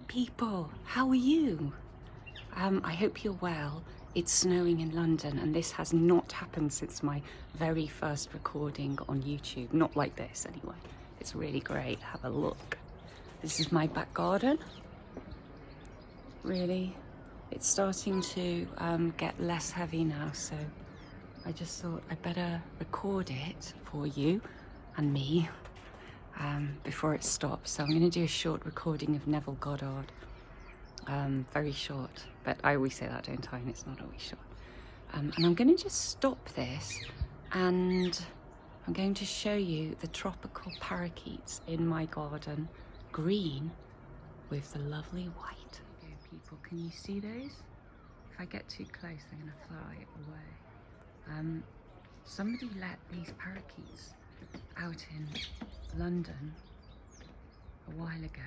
people, how are you? I hope you're well. It's snowing in London and this has not happened since my very first recording on YouTube. Not like this anyway. It's really great. Have a look. This is my back garden. Really, it's starting to get less heavy now, so I just thought I'd better record it for you and me before it stops. So I'm going to do a short recording of Neville Goddard. Very short, but I always say that, don't I? And it's not always short. And I'm going to just stop this and I'm going to show you the tropical parakeets in my garden, green with the lovely white. Okay, people, can you see those? If I get too close, they're going to fly away. Somebody let these parakeets out in London a while ago,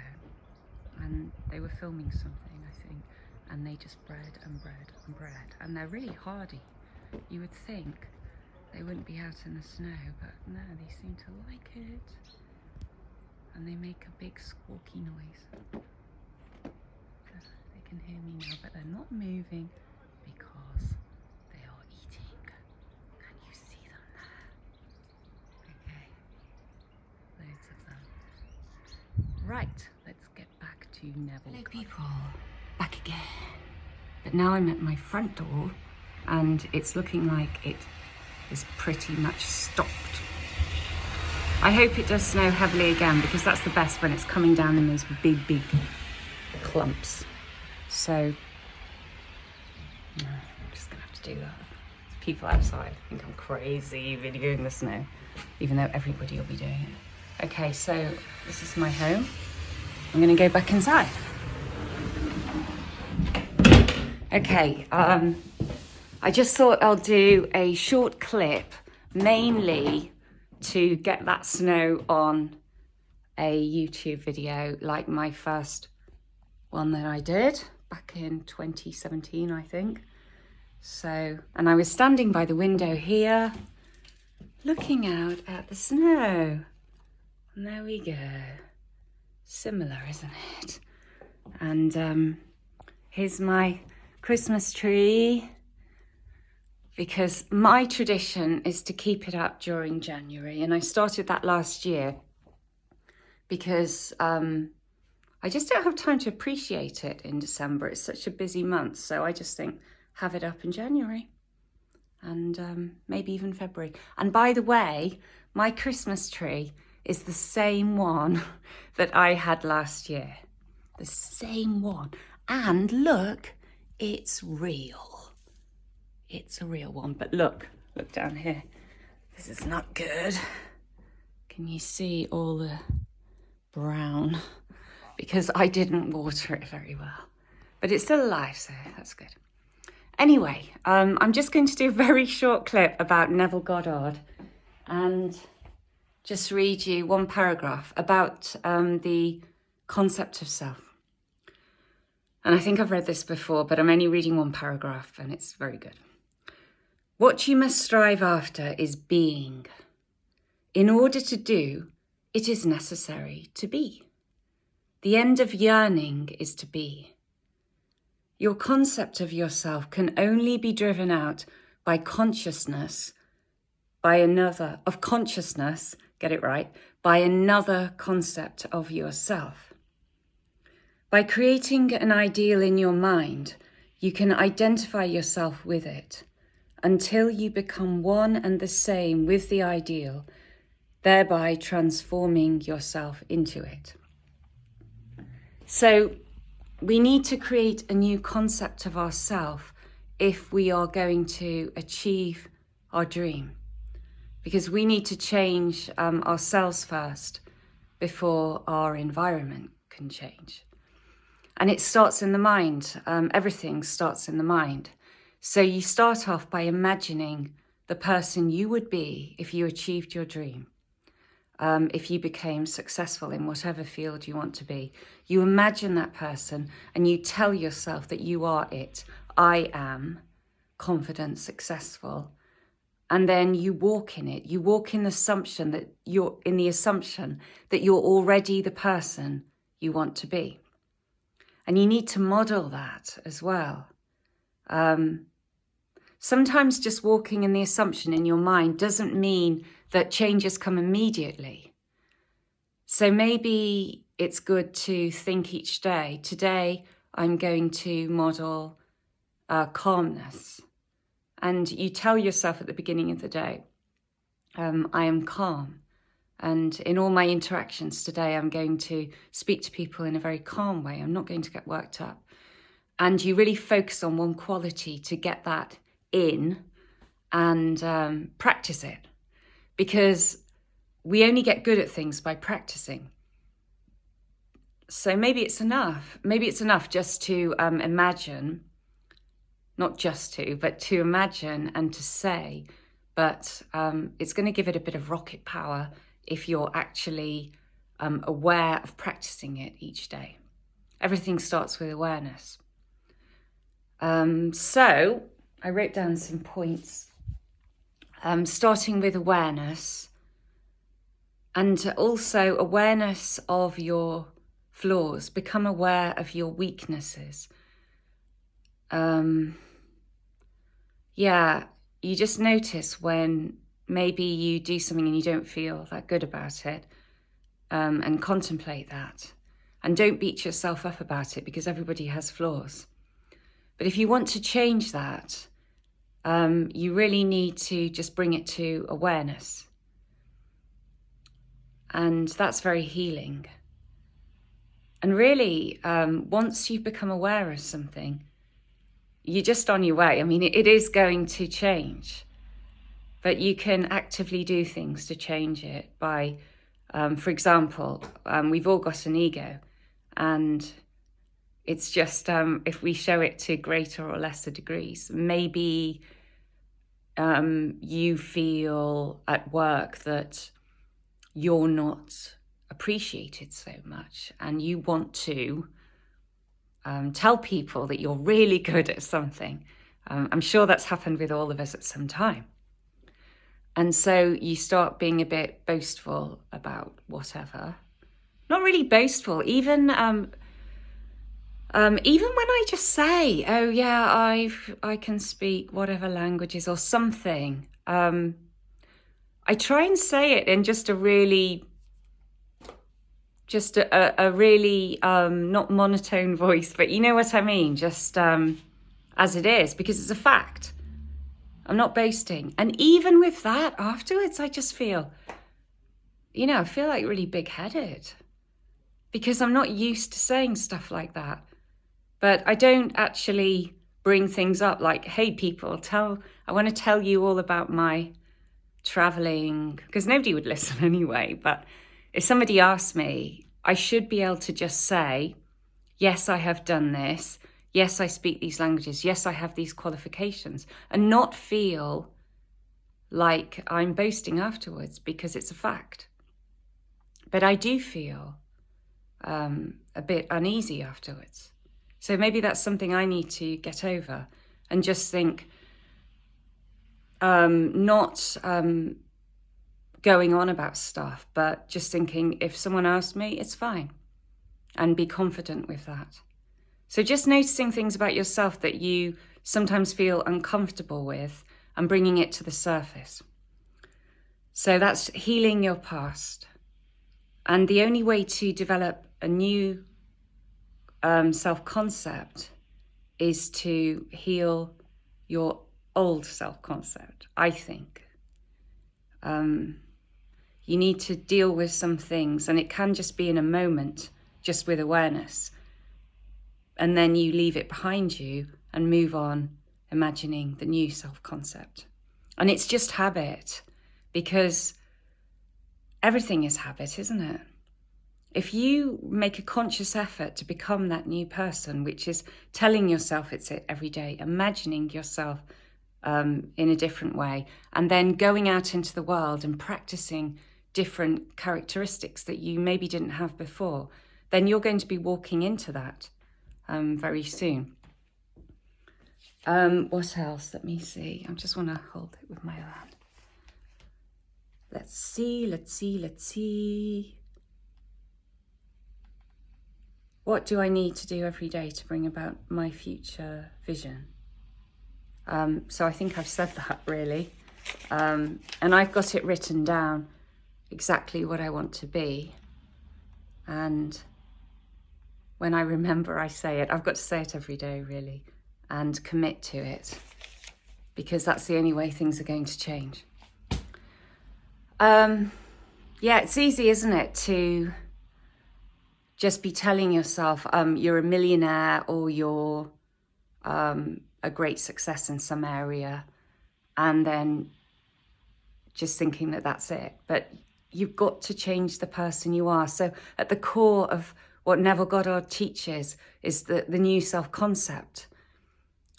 and they were filming something, I think, and they just bred and bred and bred, and they're really hardy. You would think they wouldn't be out in the snow, but no, they seem to like it, and they make a big squawky noise. They can hear me now, but they're not moving because they are eating. Can you see them there? Okay, loads of them. Right, let's get back to Neville. Hello people, back again. But now I'm at my front door and it's looking like it is pretty much stopped. I hope it does snow heavily again, because that's the best when it's coming down in those big clumps. So, no, I'm just gonna have to do that. There's people outside think I'm crazy videoing the snow, even though everybody will be doing it. Okay, so this is my home. I'm gonna go back inside. Okay, I just thought I'll do a short clip, mainly to get that snow on a YouTube video, like my first one that I did back in 2017, I think. So, and I was standing by the window here, looking out at the snow. And there we go. Similar, isn't it? And here's my Christmas tree, because my tradition is to keep it up during January. And I started that last year because I just don't have time to appreciate it in December. It's such a busy month. So I just think, have it up in January and maybe even February. And by the way, my Christmas tree is the same one that I had last year. The same one. And look, it's real. It's a real one, but look down here. This is not good. Can you see all the brown? Because I didn't water it very well, but it's still alive, so that's good. Anyway, I'm just going to do a very short clip about Neville Goddard and just read you one paragraph about the concept of self. And I think I've read this before, but I'm only reading one paragraph and it's very good. What you must strive after is being. In order to do, it is necessary to be. The end of yearning is to be. Your concept of yourself can only be driven out by consciousness, by another concept of yourself. By creating an ideal in your mind, you can identify yourself with it until you become one and the same with the ideal, thereby transforming yourself into it. So we need to create a new concept of ourselves if we are going to achieve our dream, because we need to change ourselves first before our environment can change. And it starts in the mind. Everything starts in the mind. So you start off by imagining the person you would be if you achieved your dream. If you became successful in whatever field you want to be. You imagine that person and you tell yourself that you are it. I am confident, successful. And then you walk in it. You walk in the assumption that you're already the person you want to be. And you need to model that as well. Sometimes just walking in the assumption in your mind doesn't mean that changes come immediately. So maybe it's good to think each day, today I'm going to model calmness. And you tell yourself at the beginning of the day, I am calm. And in all my interactions today, I'm going to speak to people in a very calm way. I'm not going to get worked up. And you really focus on one quality to get that in and practice it. Because we only get good at things by practicing. So maybe it's enough. Maybe it's enough just to imagine, not just to, but to imagine and to say, but it's going to give it a bit of rocket power if you're actually aware of practicing it each day. Everything starts with awareness. So I wrote down some points, starting with awareness and also awareness of your flaws. Become aware of your weaknesses. You just notice when maybe you do something and you don't feel that good about it, and contemplate that. And don't beat yourself up about it because everybody has flaws. But if you want to change that, you really need to just bring it to awareness. And that's very healing. And really, once you've become aware of something, you're just on your way. I mean, it is going to change, but you can actively do things to change it by, for example, we've all got an ego, and it's just if we show it to greater or lesser degrees. Maybe you feel at work that you're not appreciated so much, and you want to tell people that you're really good at something. I'm sure that's happened with all of us at some time. And so you start being a bit boastful about whatever. Not really boastful, even when I just say, oh yeah, I can speak whatever languages or something. I try and say it in just a really not monotone voice, but you know what I mean, just as it is, because it's a fact. I'm not boasting. And even with that, afterwards, I just feel, I feel like really big-headed because I'm not used to saying stuff like that. But I don't actually bring things up like, hey, people, I want to tell you all about my traveling, because nobody would listen anyway. But if somebody asks me, I should be able to just say, yes, I have done this. Yes, I speak these languages. Yes, I have these qualifications, and not feel like I'm boasting afterwards because it's a fact. But I do feel a bit uneasy afterwards. So maybe that's something I need to get over and just think, not going on about stuff, but just thinking if someone asks me, it's fine, and be confident with that. So just noticing things about yourself that you sometimes feel uncomfortable with and bringing it to the surface. So that's healing your past. And the only way to develop a new self-concept is to heal your old self-concept, I think. You need to deal with some things, and it can just be in a moment, just with awareness. And then you leave it behind you and move on, imagining the new self-concept. And it's just habit, because everything is habit, isn't it? If you make a conscious effort to become that new person, which is telling yourself it's it every day, imagining yourself in a different way, and then going out into the world and practicing different characteristics that you maybe didn't have before, then you're going to be walking into that very soon. What else? Let me see. I just want to hold it with my hand. Let's see. what do I need to do every day to bring about my future vision? So I think I've said that really. And I've got it written down exactly what I want to be. And when I remember, I say it. I've got to say it every day, really, and commit to it, because that's the only way things are going to change. Yeah, it's easy, isn't it, to just be telling yourself you're a millionaire or you're a great success in some area, and then just thinking that that's it. But you've got to change the person you are. So at the core of what Neville Goddard teaches is the new self-concept.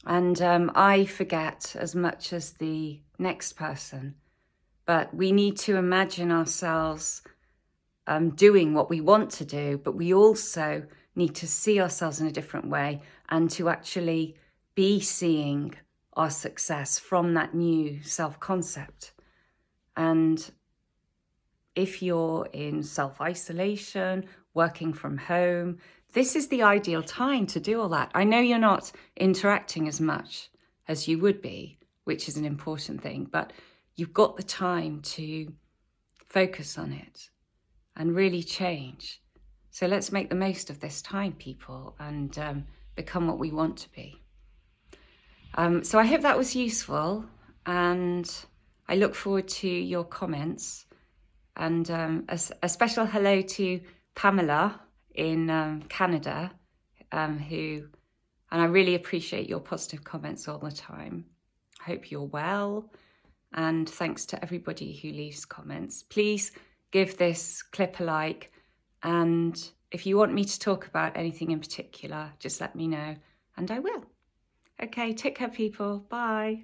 And I forget as much as the next person, but we need to imagine ourselves doing what we want to do, but we also need to see ourselves in a different way and to actually be seeing our success from that new self-concept. And if you're in self-isolation, working from home, this is the ideal time to do all that. I know you're not interacting as much as you would be, which is an important thing, but you've got the time to focus on it and really change. So let's make the most of this time, people, and become what we want to be. So I hope that was useful, and I look forward to your comments. And a special hello to Pamela in Canada, and I really appreciate your positive comments all the time. I hope you're well, and thanks to everybody who leaves comments. Please give this clip a like, and if you want me to talk about anything in particular, just let me know, and I will. Okay, take care, people. Bye.